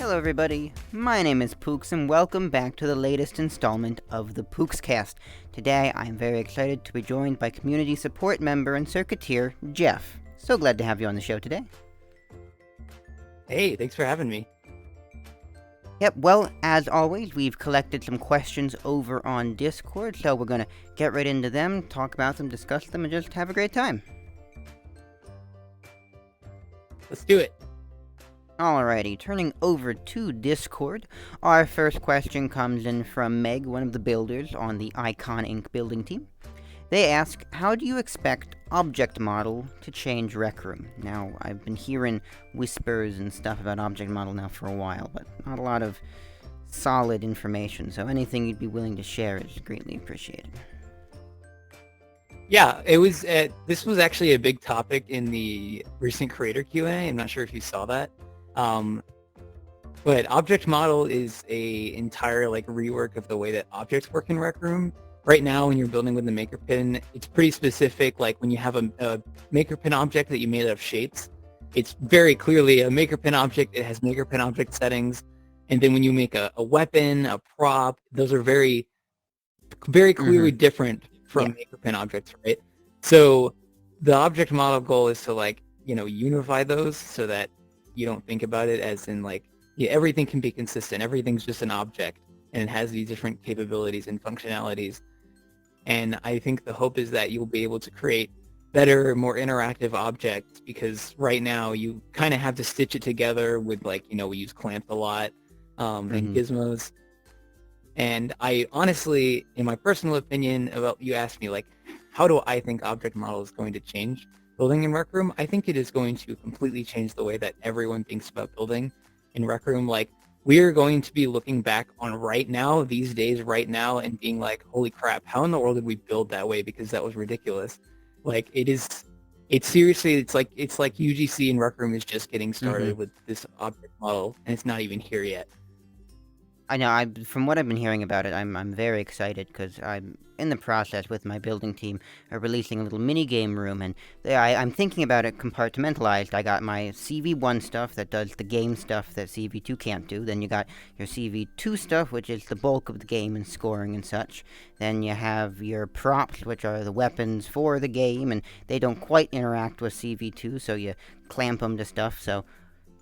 Hello everybody, my name is Pooks and welcome back to the latest installment of the Pooks Cast. Today I am very excited to be joined by community support member and circuiteer, Jeff. So glad to have you on the show today. Hey, thanks for having me. Yep, well, as always, we've collected some questions over on Discord, so we're gonna get right into them, talk about them, discuss them, and just have a great time. Let's do it. Alrighty, turning over to Discord, our first question comes in from Meg, one of the builders on the Icon Inc. building team. They ask, how do you expect Object Model to change Rec Room? Now, I've been hearing whispers and stuff about Object Model now for a while, but not a lot of solid information, so anything you'd be willing to share is greatly appreciated. Yeah, it was. This was actually a big topic in the recent Creator Q&A. I'm not sure if you saw that. But Object Model is a entire rework of the way that objects work in Rec Room. Right now, when you're building with the Maker Pin, it's pretty specific. Like when you have a Maker Pin object that you made out of shapes, it's very clearly a Maker Pin object. It has Maker Pin object settings. And then when you make a weapon, a prop, those are very, very clearly different from Maker Pin objects, right? So the Object Model goal is to unify those so that you don't think about it as in everything can be consistent. Everything's just an object and it has these different capabilities and functionalities. And I think the hope is that you'll be able to create better, more interactive objects, because right now you kind of have to stitch it together with we use clamps a lot and gizmos. And I honestly, in my personal opinion, about you asked me how do I think Object Model is going to change building in Rec Room? I think it is going to completely change the way that everyone thinks about building in Rec Room. We are going to be looking back on right now, these days, right now, and being like, holy crap, how in the world did we build that way? Because that was ridiculous. It's seriously, it's like UGC in Rec Room is just getting started with this Object Model, and it's not even here yet. I know, from what I've been hearing about it, I'm very excited, because I'm in the process with my building team of releasing a little mini-game room, and I'm thinking about it compartmentalized. I got my CV1 stuff that does the game stuff that CV2 can't do, then you got your CV2 stuff, which is the bulk of the game and scoring and such, then you have your props, which are the weapons for the game, and they don't quite interact with CV2, so you clamp them to stuff, so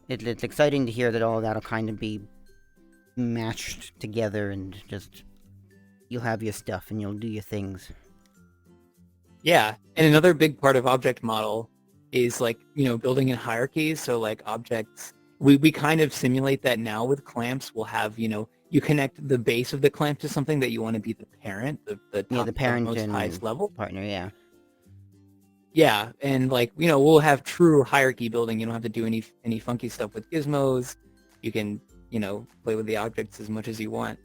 it's exciting to hear that all of that'll kind of be matched together, and just you'll have your stuff and you'll do your things. Yeah, and another big part of Object Model is building in hierarchies. So objects, we kind of simulate that now with clamps. We'll have you connect the base of the clamp to something that you want to be the parent, the top, the parent most and highest level partner. Yeah, and we'll have true hierarchy building. You don't have to do any funky stuff with gizmos. You can play with the objects as much as you want.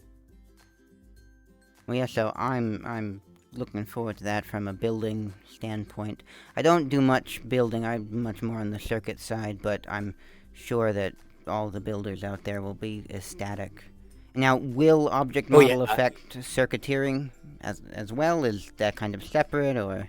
Well, yeah, so I'm looking forward to that from a building standpoint. I don't do much building, I'm much more on the circuit side, but I'm sure that all the builders out there will be ecstatic. Now, will Object Model affect circuiteering as well? Is that kind of separate, or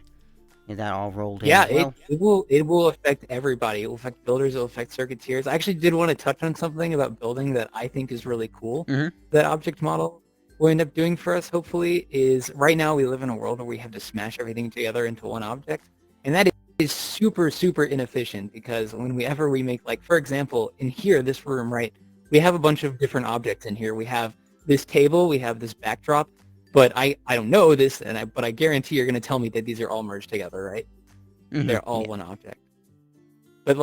is that all rolled in as well? It will affect everybody. It will affect builders, it will affect circuiteers. I actually did want to touch on something about building that I think is really cool. That Object Model will end up doing for us, hopefully, is right now we live in a world where we have to smash everything together into one object. And that is super, super inefficient, because whenever we make, for example, in here, this room, right, we have a bunch of different objects in here. We have this table, we have this backdrop, but I don't know this, but I guarantee you're going to tell me that these are all merged together, right? They're all one object. But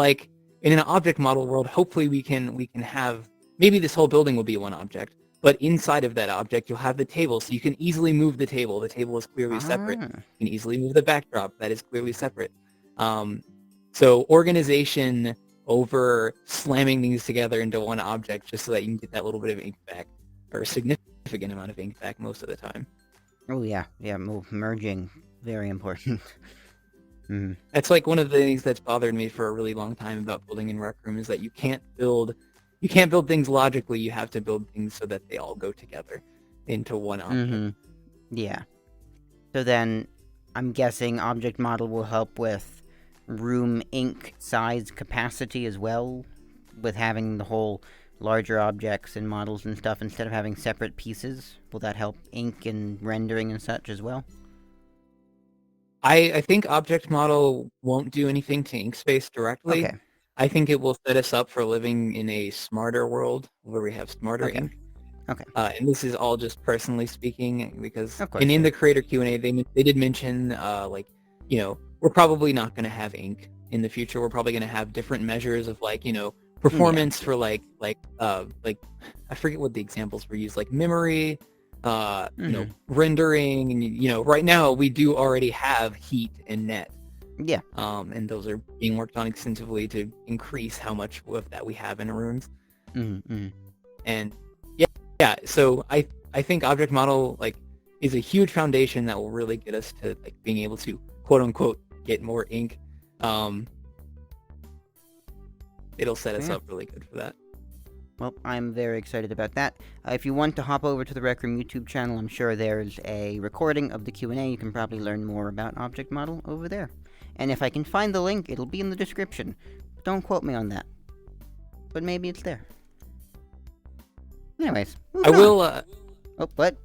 in an Object Model world, hopefully we can have, maybe this whole building will be one object, but inside of that object you'll have the table, so you can easily move the table. The table is clearly separate. You can easily move the backdrop. That is clearly separate. So organization over slamming these together into one object just so that you can get that little bit of ink back, or a significant amount of ink back most of the time. Oh yeah, merging, very important. That's one of the things that's bothered me for a really long time about building in Rec Room, is that you can't build things logically. You have to build things so that they all go together into one object. Yeah. So then, I'm guessing Object Model will help with room ink size capacity as well, with having the whole larger objects and models and stuff instead of having separate pieces? Will that help ink and rendering and such as well? I think object model won't do anything to Inkspace directly. Okay. I think it will set us up for living in a smarter world where we have smarter Okay. ink. Okay. And this is all just personally speaking because Of course, and in yeah. the creator Q&A they did mention like, you know, we're probably not going to have ink in the future. We're probably going to have different measures of like, you know, Yeah. performance for like I forget what the examples were used, like memory, you know, rendering, and you know, right now we do already have heat and net. Yeah. And those are being worked on extensively to increase how much of that we have in rooms. And yeah, so I think object model like is a huge foundation that will really get us to like being able to quote unquote get more ink. It'll set us up really good for that. Well, I'm very excited about that. If you want to hop over to the Rec Room YouTube channel, I'm sure there's a recording of the Q&A. You can probably learn more about Object Model over there. And if I can find the link, it'll be in the description. Don't quote me on that. But maybe it's there. Anyways, I will. Oh, what?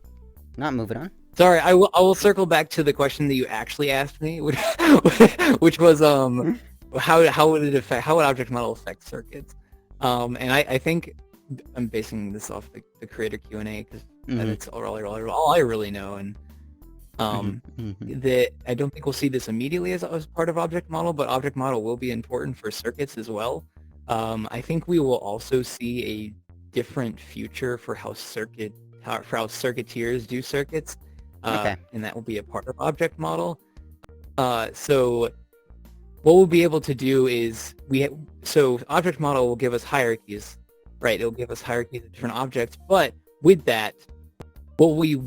Not moving on. Sorry, I will circle back to the question that you actually asked me, which was how would object model affect circuits? And I think I'm basing this off the creator Q&A because that's all I really know, and that I don't think we'll see this immediately as part of object model, but object model will be important for circuits as well. I think we will also see a different future for how circuiteers do circuits, and that will be a part of object model. So what we'll be able to do is so object model will give us hierarchies, right? It'll give us hierarchies of different objects, but with that, what we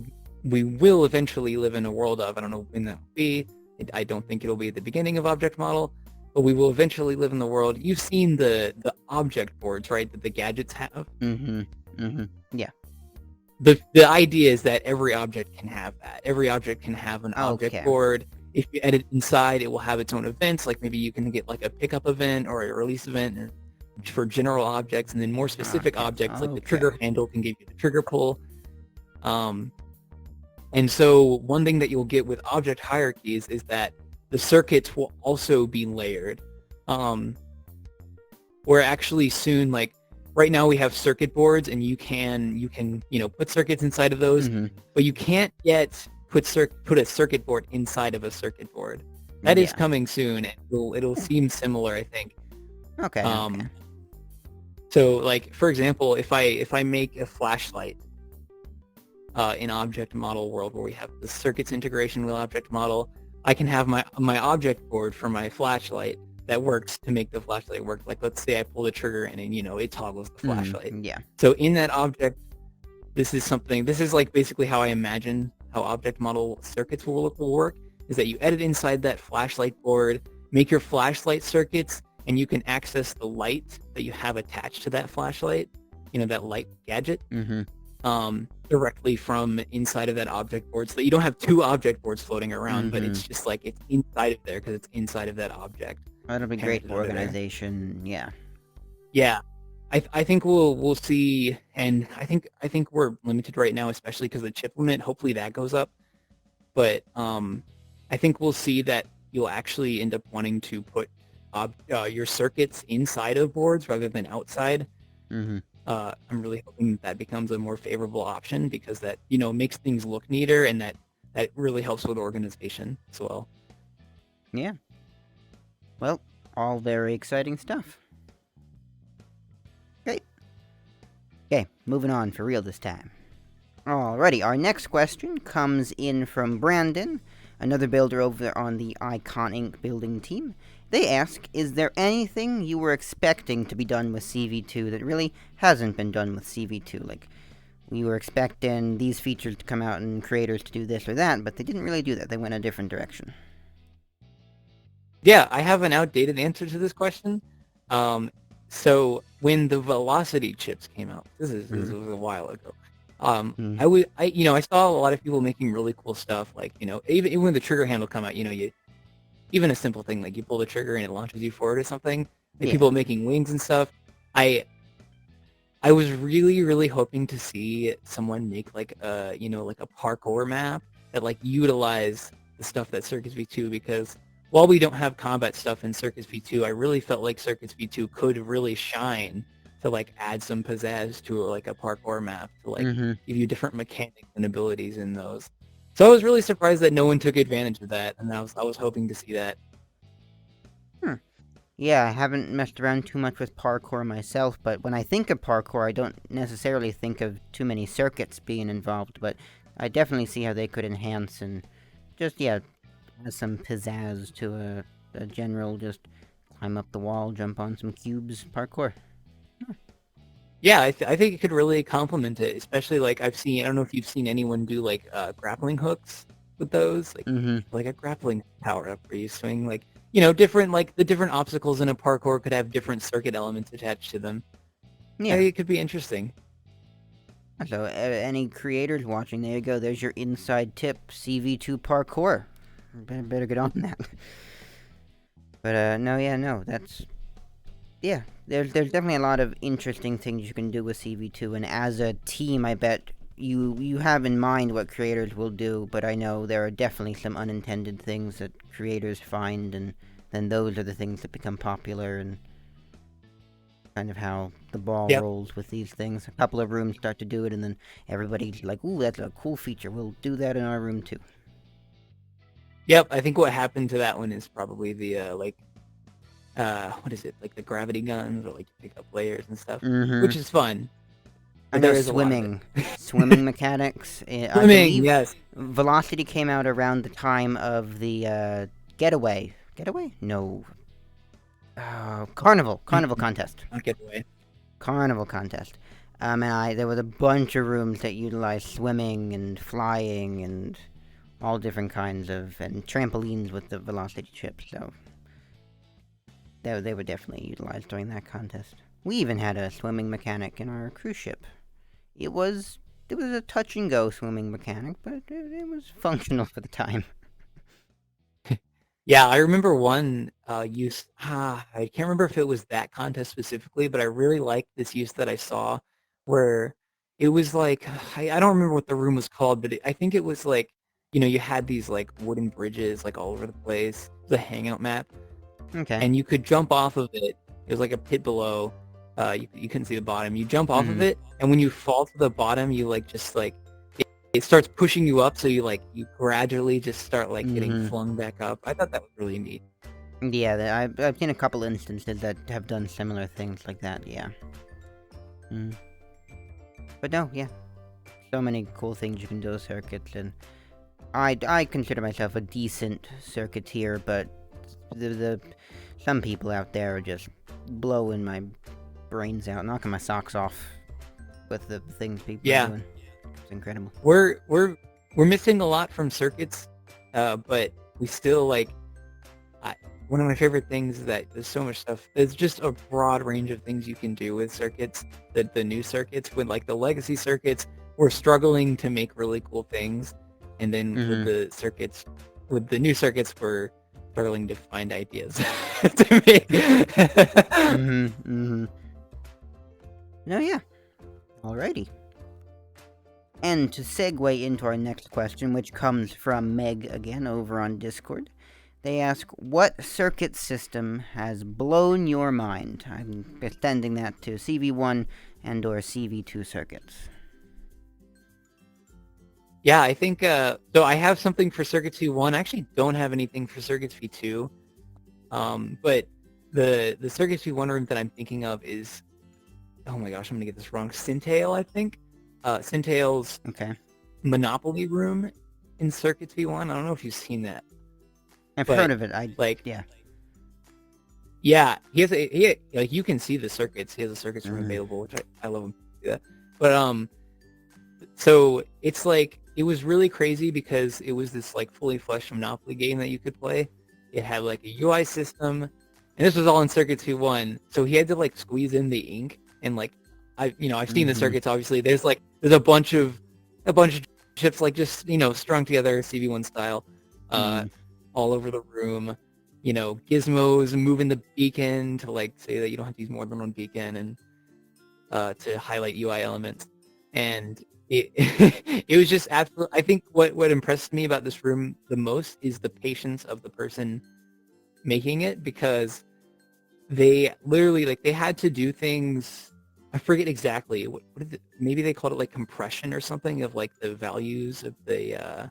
will eventually live in a world of, I don't know when that will be. I don't think it'll be at the beginning of object model, but we will eventually live in the world. You've seen the object boards, right? That the gadgets have. Yeah. The idea is that every object can have that. Every object can have an object board. If you edit inside, it will have its own events. Like maybe you can get like a pickup event or a release event for general objects, and then more specific objects like the trigger handle can give you the trigger pull. And so one thing that you'll get with object hierarchies is that the circuits will also be layered. Where actually soon, like right now we have circuit boards, and you can you know put circuits inside of those, but you can't yet put a circuit board inside of a circuit board. That is coming soon, and it'll seem similar, I think. Okay. So like for example, if I make a flashlight in object model world where we have the circuits integration with object model, I can have my object board for my flashlight that works to make the flashlight work. Like let's say I pull the trigger and you know it toggles the flashlight. So in that object, this is like basically how I imagine how object model circuits will work, is that you edit inside that flashlight board, make your flashlight circuits, and you can access the light that you have attached to that flashlight, you know, that light gadget, directly from inside of that object board, so that you don't have two object boards floating around, but it's just like it's inside of there because it's inside of that object. That'll be great for organization. Yeah. I think we'll see, and I think we're limited right now, especially because of the chip limit. Hopefully that goes up, but I think we'll see that you'll actually end up wanting to put your circuits inside of boards rather than outside. I'm really hoping that becomes a more favorable option, because that makes things look neater, and that really helps with organization as well. Yeah. Well, all very exciting stuff. Great. Okay, moving on for real this time. Alrighty, our next question comes in from Brandon, another builder over on the Icon Inc. building team. They ask, is there anything you were expecting to be done with CV2 that really hasn't been done with CV2? Like, we were expecting these features to come out and creators to do this or that, but they didn't really do that. They went a different direction. Yeah, I have an outdated answer to this question. So when the velocity chips came out, this was a while ago. I saw a lot of people making really cool stuff, like even when the trigger handle come out, even a simple thing like you pull the trigger and it launches you forward or something. Like people making wings and stuff. I I was really, really hoping to see someone make like a, like a parkour map that like utilize the stuff that Circus V2, because while we don't have combat stuff in Circus V2, I really felt like Circus V2 could really shine to like add some pizzazz to like a parkour map to like Mm-hmm. give you different mechanics and abilities in those. So I was really surprised that no one took advantage of that, and I was hoping to see that. Hmm. Yeah, I haven't messed around too much with parkour myself, but when I think of parkour, I don't necessarily think of too many circuits being involved, but I definitely see how they could enhance and just, yeah, add some pizzazz to a general just climb up the wall, jump on some cubes parkour. Yeah, I think it could really complement it, especially like I don't know if you've seen anyone do like grappling hooks with those, Mm-hmm. like a grappling power up where you swing like, different, like the different obstacles in a parkour could have different circuit elements attached to them. I Yeah. think it could be interesting. So, any creators watching, there you go. There's your inside tip, CV2 parkour. Better get on that. But, no, yeah, no, that's... Yeah, there's definitely a lot of interesting things you can do with CV2, and as a team, I bet you have in mind what creators will do, but I know there are definitely some unintended things that creators find, and then those are the things that become popular, and kind of how the ball Yep. rolls with these things. A couple of rooms start to do it, and then everybody's like, "Ooh, that's a cool feature. We'll do that in our room too." Yep, I think what happened to that one is probably the what is it? Like the gravity guns or like you pick up layers and stuff, Mm-hmm. which is fun, I but know there is a lot of it. swimming mechanics. I Swimming, believe yes. Velocity came out around the time of the Getaway. Getaway? No. Carnival Mm-mm, contest. not get away. Carnival contest. There was a bunch of rooms that utilized swimming and flying and all different kinds of, and trampolines with the velocity chips. So they were definitely utilized during that contest. We even had a swimming mechanic in our cruise ship. It was a touch and go swimming mechanic, but it was functional for the time. Yeah, I remember one use. I can't remember if it was that contest specifically, but I really liked this use that I saw, where it was like I don't remember what the room was called, but I think it was like, you had these like wooden bridges like all over the place, the hangout map, Okay. and you could jump off of it. It was like a pit below. You couldn't see the bottom. You jump off of Mm. it, and when you fall to the bottom, you like just like it starts pushing you up, so you gradually just start like getting Mm-hmm. flung back up. I thought that was really neat. Yeah, I've seen a couple instances that have done similar things like that. Yeah. Mm. But no, yeah, so many cool things you can do with circuits, and I consider myself a decent circuiteer, but the some people out there are just blowing my brains out, knocking my socks off with the things people are Yeah, doing. It's incredible. we're missing a lot from circuits, but we still like. I, one of my favorite things is that there's so much stuff. There's just a broad range of things you can do with circuits. The new circuits, with like the legacy circuits, we're struggling to make really cool things, and then Mm-hmm. with the new circuits, we're struggling to find ideas to make. Mm-hmm. Mm-hmm. No, yeah. Alrighty. And to segue into our next question, which comes from Meg again over on Discord, they ask, "What circuit system has blown your mind?" I'm extending that to CV1 and/or CV2 circuits. Yeah, I think so. I have something for Circuits V1. I actually don't have anything for Circuits V2. But the Circuits V1 room that I'm thinking of is, oh my gosh, I'm gonna get this wrong. Syntail, I think. Syntail's Okay. Monopoly room in Circuits V1. I don't know if you've seen that, I've heard but of it. like, Yeah. yeah, he like you can see the circuits. He has a circuits room Mm. available, which I love him to do that. But so it's like it was really crazy because it was this like fully fleshed Monopoly game that you could play. It had like a UI system, and this was all in Circuits V1. So he had to like squeeze in the ink, and like I've seen the Mm-hmm. circuits. Obviously, there's a bunch of chips like just strung together CV1 style, uh, Mm. all over the room. Gizmos moving the beacon to like say that you don't have to use more than one beacon, and to highlight UI elements, and it it was just absolute. I think what impressed me about this room the most is the patience of the person making it, because they literally like they had to do things. I forget exactly what did maybe they called it like compression or something of like the values of the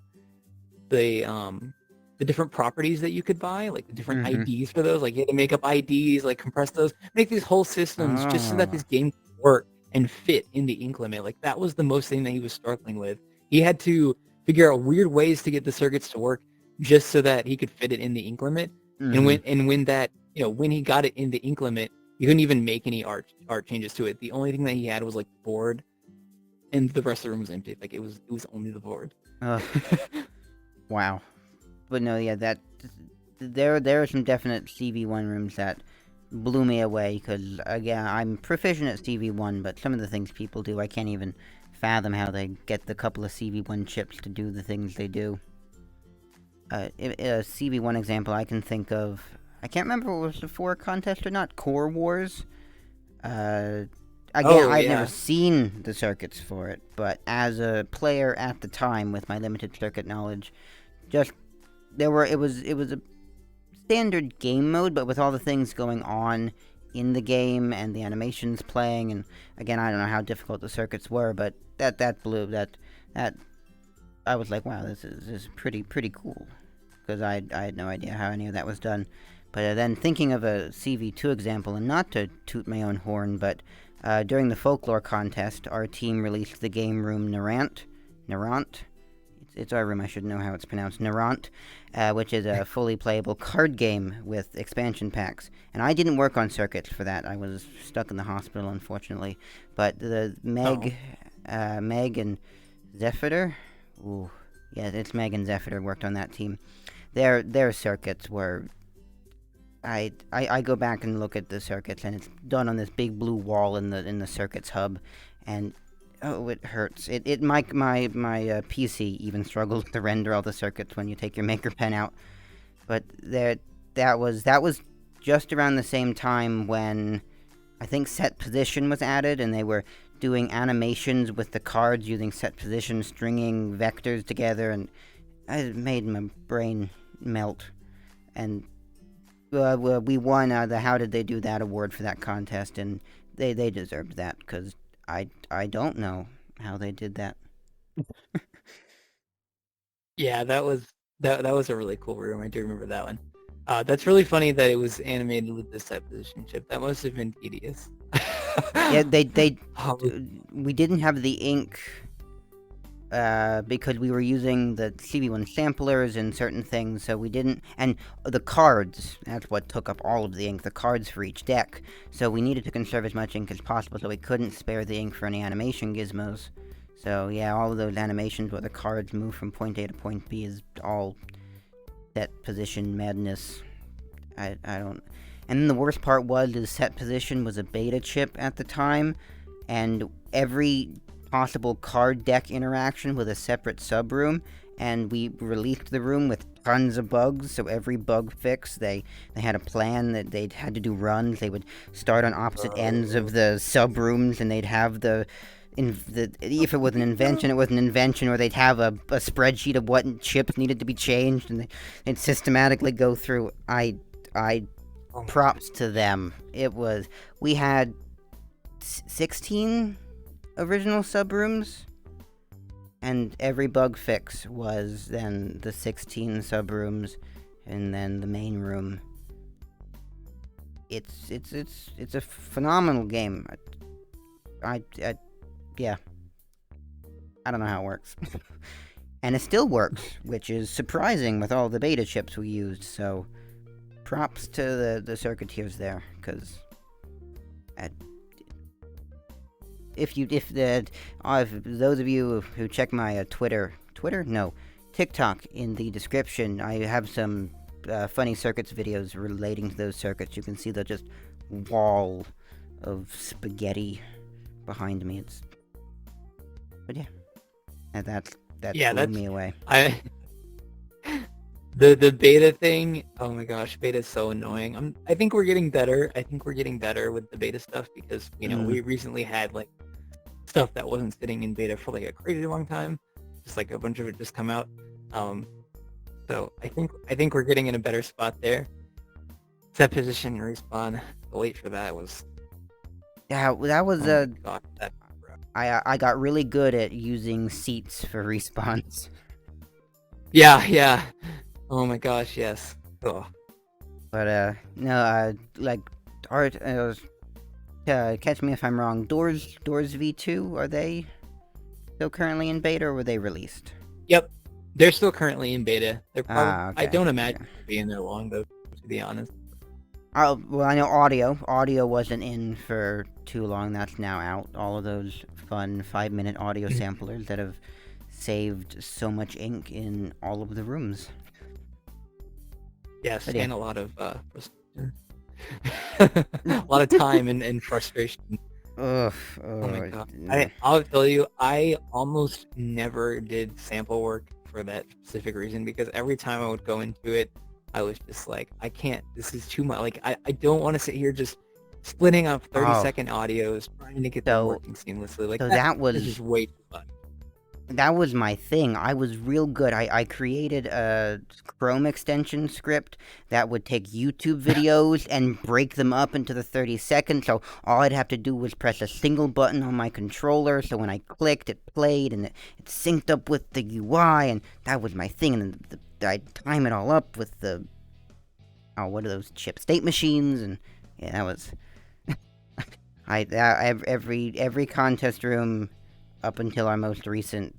the different properties that you could buy, like the different Mm-hmm. IDs for those. Like you had to make up IDs, like compress those, make these whole systems just so that Oh. this game could work and fit in the ink limit. Like that was the most thing that he was struggling with. He had to figure out weird ways to get the circuits to work just so that he could fit it in the ink limit. And Mm-hmm. when that, when he got it in the ink limit, he couldn't even make any art changes to it. The only thing that he had was like the board, and the rest of the room was empty. Like it was only the board. Ugh. Wow. But no, yeah, there are some definite CV1 rooms that blew me away, because again, I'm proficient at CV1, but some of the things people do, I can't even fathom how they get the couple of CV1 chips to do the things they do. A CV1 example I can think of, I can't remember if it was the for a contest or not, Core Wars. Uh, Again, Oh I'd never yeah. seen the circuits for it, but as a player at the time with my limited circuit knowledge, just it was a standard game mode, but with all the things going on in the game and the animations playing, and again, I don't know how difficult the circuits were, but that blew that I was like, wow, this is pretty cool, because I had no idea how any of that was done. But then thinking of a CV2 example, and not to toot my own horn, but during the folklore contest, our team released the game room Narant. It's our room. I should know how it's pronounced. Narant, which is a fully playable card game with expansion packs. And I didn't work on circuits for that. I was stuck in the hospital, unfortunately. But the Oh. Meg and Zephyr, ooh, yeah, it's Meg and Zephyr worked on that team. Their circuits were. I go back and look at the circuits, and it's done on this big blue wall in the circuits hub, and oh, it hurts. My PC even struggles to render all the circuits when you take your maker pen out. But that was just around the same time when I think set position was added, and they were doing animations with the cards using set position, stringing vectors together, and it made my brain melt. And we won the How Did They Do That award for that contest, and they deserved that, because I don't know how they did that. Yeah, that was a really cool room. I do remember that one. That's really funny that it was animated with this type of relationship. That must have been tedious. Yeah, they Oh, we didn't have the ink because we were using the CV1 samplers and certain things, so we didn't. And the cards, that's what took up all of the ink, the cards for each deck. So we needed to conserve as much ink as possible, so we couldn't spare the ink for any animation gizmos. So yeah, all of those animations where the cards move from point A to point B is all set position madness. I don't. And then the worst part was the set position was a beta chip at the time, and every possible card deck interaction with a separate subroom, and we released the room with tons of bugs. So every bug fix, they had a plan that they had to do runs. They would start on opposite ends of the subrooms, and they'd have if it was an invention, it was an invention, or they'd have a spreadsheet of what chips needed to be changed, and they'd systematically go through. I oh my props to them. We had 16 original subrooms, and every bug fix was then the 16 subrooms, and then the main room. It's a phenomenal game. Yeah, I don't know how it works. And it still works, which is surprising with all the beta chips we used, so props to the circuiteers there, because if those of you who check my Twitter, no, TikTok in the description, I have some funny circuits videos relating to those circuits. You can see the just wall of spaghetti behind me. But yeah, that Yeah, blew me away. I The beta thing, oh my gosh, beta is so annoying. I think we're getting better. I think we're getting better with the beta stuff because, Mm. we recently had like stuff that wasn't sitting in beta for like a crazy long time. Just like a bunch of it just come out. Um, so I think we're getting in a better spot there. Set position and respawn. The wait for that was, Yeah, that was oh my god, that I got really good at using seats for respawns. yeah. Oh my gosh, yes. Oh. But no, like art. Catch me if I'm wrong. Doors V2, are they still currently in beta, or were they released? Yep. They're still currently in beta. They're probably Ah, I okay. don't imagine Okay. they'll be in there long though, to be honest. Oh, well, I know audio. Audio wasn't in for too long. That's now out. All of those fun 5-minute audio samplers that have saved so much ink in all of the rooms. Yes, But yeah. and a lot of a lot of time and frustration. Ugh. Oh my god. I'll tell you, I almost never did sample work for that specific reason because every time I would go into it, I was just like, I can't, this is too much. Like, I don't want to sit here just splitting up 30-second audios, trying to get them So, working seamlessly. Like, so that that is was just way too much. that was my thing. I was real good. I created a Chrome extension script that would take YouTube videos and break them up into the 30 seconds. So all I'd have to do was press a single button on my controller. So when I clicked, it played and it synced up with the UI, and that was my thing. And then I'd time it all up with the what are those chip state machines? And yeah, that was every contest room up until our most recent,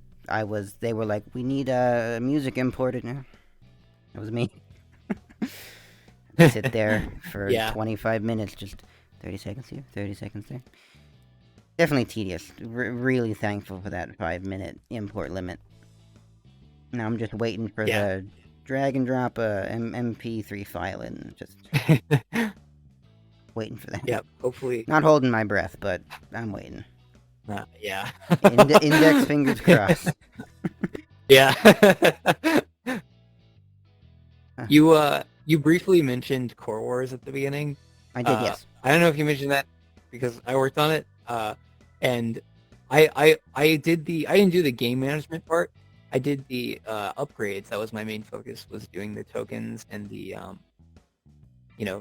they were like, we need music imported now. That was me. Sit there for Yeah. 25 minutes, just 30 seconds here, 30 seconds there. Definitely tedious. Really thankful for that 5-minute import limit. Now I'm just waiting for Yeah. the drag and drop MP3 file in. Just waiting for that. Yep. Hopefully. Not holding my breath, but I'm waiting. Yeah. Index fingers crossed. Yeah. You briefly mentioned Core Wars at the beginning. I did, yes. I don't know if you mentioned that because I worked on it. And I didn't do the game management part. I did the upgrades. That was my main focus, was doing the tokens and the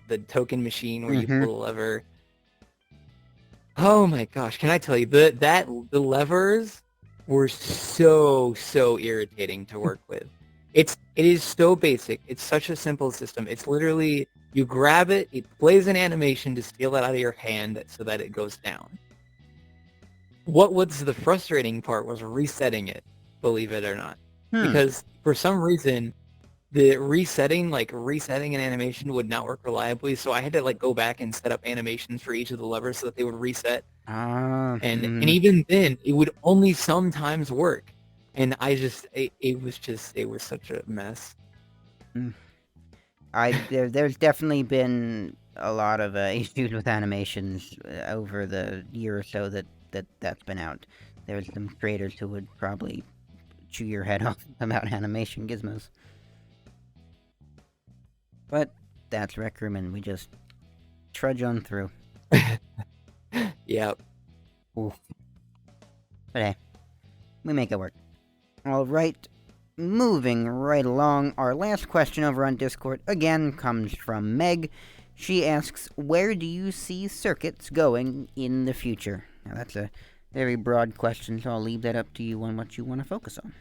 the token machine where you pull the lever. Oh my gosh, can I tell you, the levers were so irritating to work with. It is so basic. It's such a simple system. It's literally, you grab it, it plays an animation to steal it out of your hand so that it goes down. What was the frustrating part was resetting it, believe it or not. Because for some reason, the resetting an animation would not work reliably, so I had to go back and set up animations for each of the levers so that they would reset. And even then, it would only sometimes work. And it was such a mess. There's definitely been a lot of issues with animations over the year or so that's been out. There's some creators who would probably chew your head off about animation gizmos. But that's Rec Room, and we just trudge on through. Yep. Ooh. But hey, we make it work. Alright, moving right along, our last question over on Discord again comes from Meg. She asks, where do you see circuits going in the future? Now that's a very broad question, so I'll leave that up to you on what you want to focus on.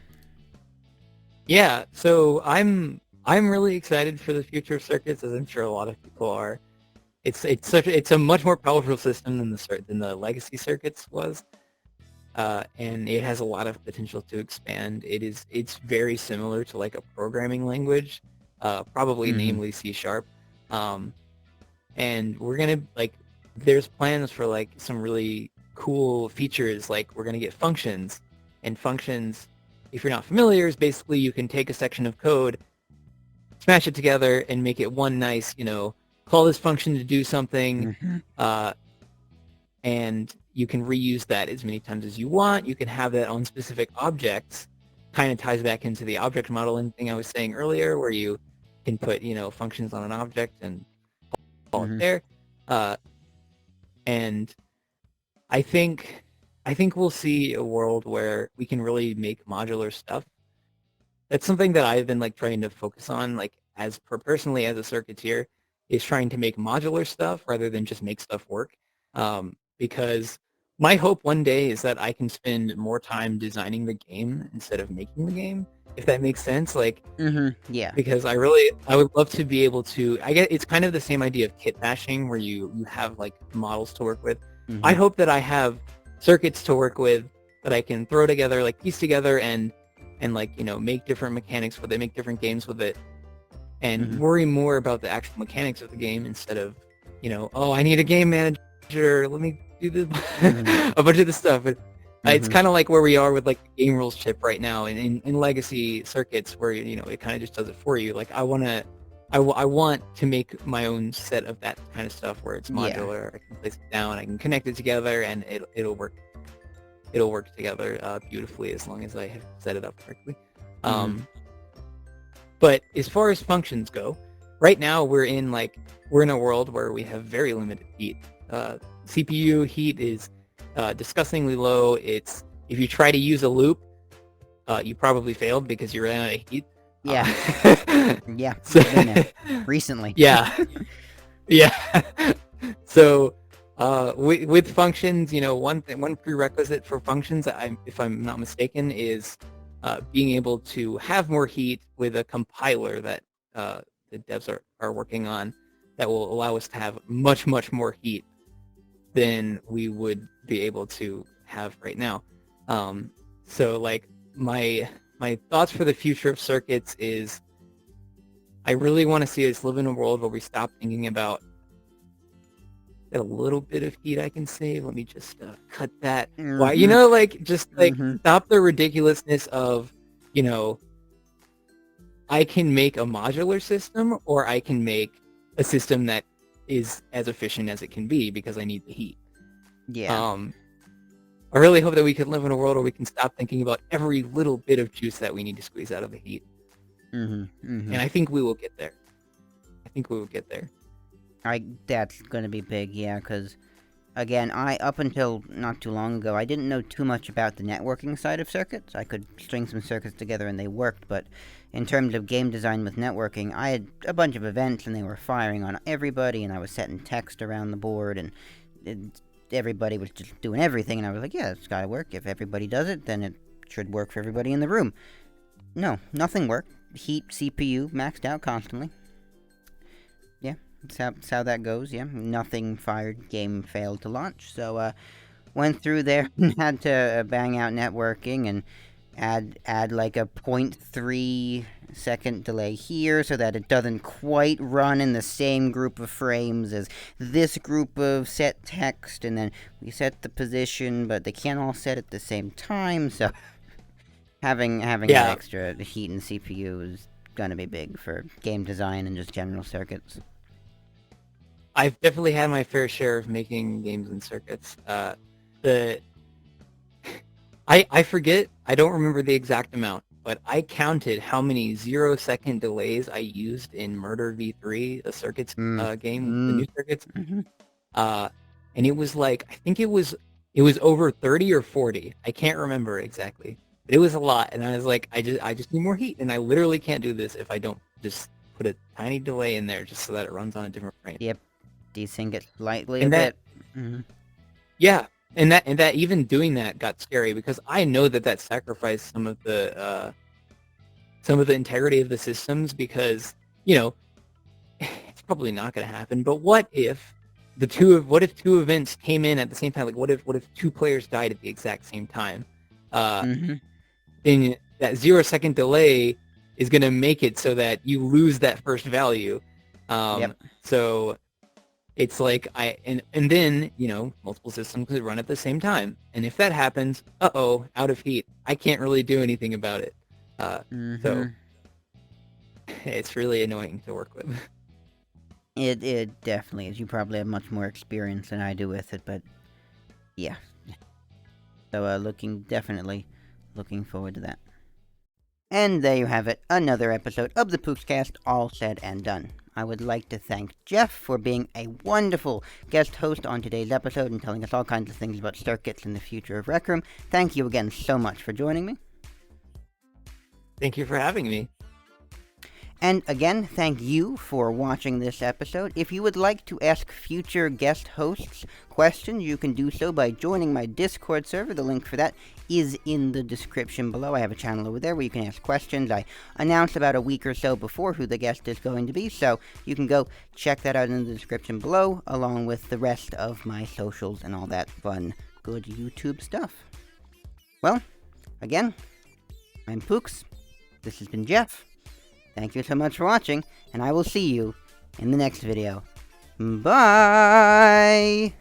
Yeah, so I'm really excited for the future of circuits, as I'm sure a lot of people are. It's a much more powerful system than the legacy circuits was. And it has a lot of potential to expand. It's very similar to a programming language, probably namely C#. And we're gonna there's plans for some really cool features. We're gonna get functions, and functions, if you're not familiar, is basically you can take a section of code, smash it together, and make it one nice, call this function to do something, and you can reuse that as many times as you want. You can have that on specific objects, kind of ties back into the object modeling thing I was saying earlier, where you can put, functions on an object and call it Mm-hmm. there. Uh, and I think I think we'll see a world where we can really make modular stuff. That's something that I've been like trying to focus on, like personally as a circuiteer, is trying to make modular stuff rather than just make stuff work. Because my hope one day is that I can spend more time designing the game instead of making the game, if that makes sense. Like, Mm-hmm. Yeah. because I would love to be able to, I get it's kind of the same idea of kit bashing where you have like models to work with. I Mm-hmm. hope that I have circuits to work with that I can throw together, like piece together and like, make different mechanics with it, make different games with it, and Mm-hmm. worry more about the actual mechanics of the game instead of, oh, I need a game manager, let me do this Mm-hmm. a bunch of this stuff. But it's Mm-hmm. kind of like where we are with like the game rules chip right now in legacy circuits where, it kind of just does it for you. Like I want to make my own set of that kind of stuff where it's Yeah. modular. I can place it down, I can connect it together, and it'll work. It'll work together beautifully as long as I have set it up correctly. Mm-hmm. Um, but as far as functions go, right now we're in a world where we have very limited heat. CPU heat is disgustingly low. It's if you try to use a loop, you probably failed because you ran out of heat. Yeah. Yeah. So, I've been there recently. yeah, yeah. So with functions, one prerequisite for functions, if I'm not mistaken, is being able to have more heat with a compiler that the devs are working on that will allow us to have much, much more heat than we would be able to have right now. So like my thoughts for the future of circuits is I really want to see us live in a world where we stop thinking about a little bit of heat I can save. Let me just cut that. Why, Mm-hmm. like just like Mm-hmm. stop the ridiculousness of, I can make a modular system or I can make a system that is as efficient as it can be because I need the heat. Yeah. Um, I really hope that we can live in a world where we can stop thinking about every little bit of juice that we need to squeeze out of the heat. Mm-hmm. Mm-hmm. And I think we will get there. I think we will get there. That's gonna be big, yeah, because again, up until not too long ago, I didn't know too much about the networking side of circuits. I could string some circuits together and they worked, but in terms of game design with networking, I had a bunch of events and they were firing on everybody, and I was setting text around the board, and it, everybody was just doing everything, and I was like, yeah, it's gotta work. If everybody does it, then it should work for everybody in the room. No, nothing worked. Heat CPU maxed out constantly. Yeah, that's how that goes, yeah. Nothing fired, game failed to launch. So, went through there and had to bang out networking and add like a 0.3 second delay here so that it doesn't quite run in the same group of frames as this group of set text, and then we set the position, but they can't all set at the same time, so having that Yeah, extra heat in CPU is gonna be big for game design and just general circuits. I've definitely had my fair share of making games and circuits. The I forget, I don't remember the exact amount, but I counted how many 0-second delays I used in Murder v3, the circuits Mm. game, the new Mm. circuits. Mm-hmm. Uh, and it was like, I think it was over 30 or 40. I can't remember exactly, but it was a lot. And I was like, I just need more heat, and I literally can't do this if I don't just put a tiny delay in there just so that it runs on a different frame. Yep. Desync it slightly a And that bit. Mm-hmm. Yeah, and that even doing that got scary because I know that sacrificed some of the integrity of the systems because it's probably not going to happen. But what if what if two events came in at the same time? Like what if two players died at the exact same time? Uh, Mm-hmm. then that 0-second delay is going to make it so that you lose that first value. Yep. So it's like and then multiple systems could run at the same time, and if that happens, out of heat, I can't really do anything about it. So Mm-hmm. it's really annoying to work with. It definitely is. You probably have much more experience than I do with it, but yeah. So definitely looking forward to that. And there you have it, another episode of the Pooks Cast, all said and done. I would like to thank Jeff for being a wonderful guest host on today's episode and telling us all kinds of things about circuits and the future of Rec Room. Thank you again so much for joining me. Thank you for having me. And again, thank you for watching this episode. If you would like to ask future guest hosts questions, you can do so by joining my Discord server. The link for that is in the description below. I have a channel over there where you can ask questions. I announce about a week or so before who the guest is going to be, so you can go check that out in the description below, along with the rest of my socials and all that fun, good YouTube stuff. Well, again, I'm Pooks. This has been Jeff. Thank you so much for watching, and I will see you in the next video. Bye!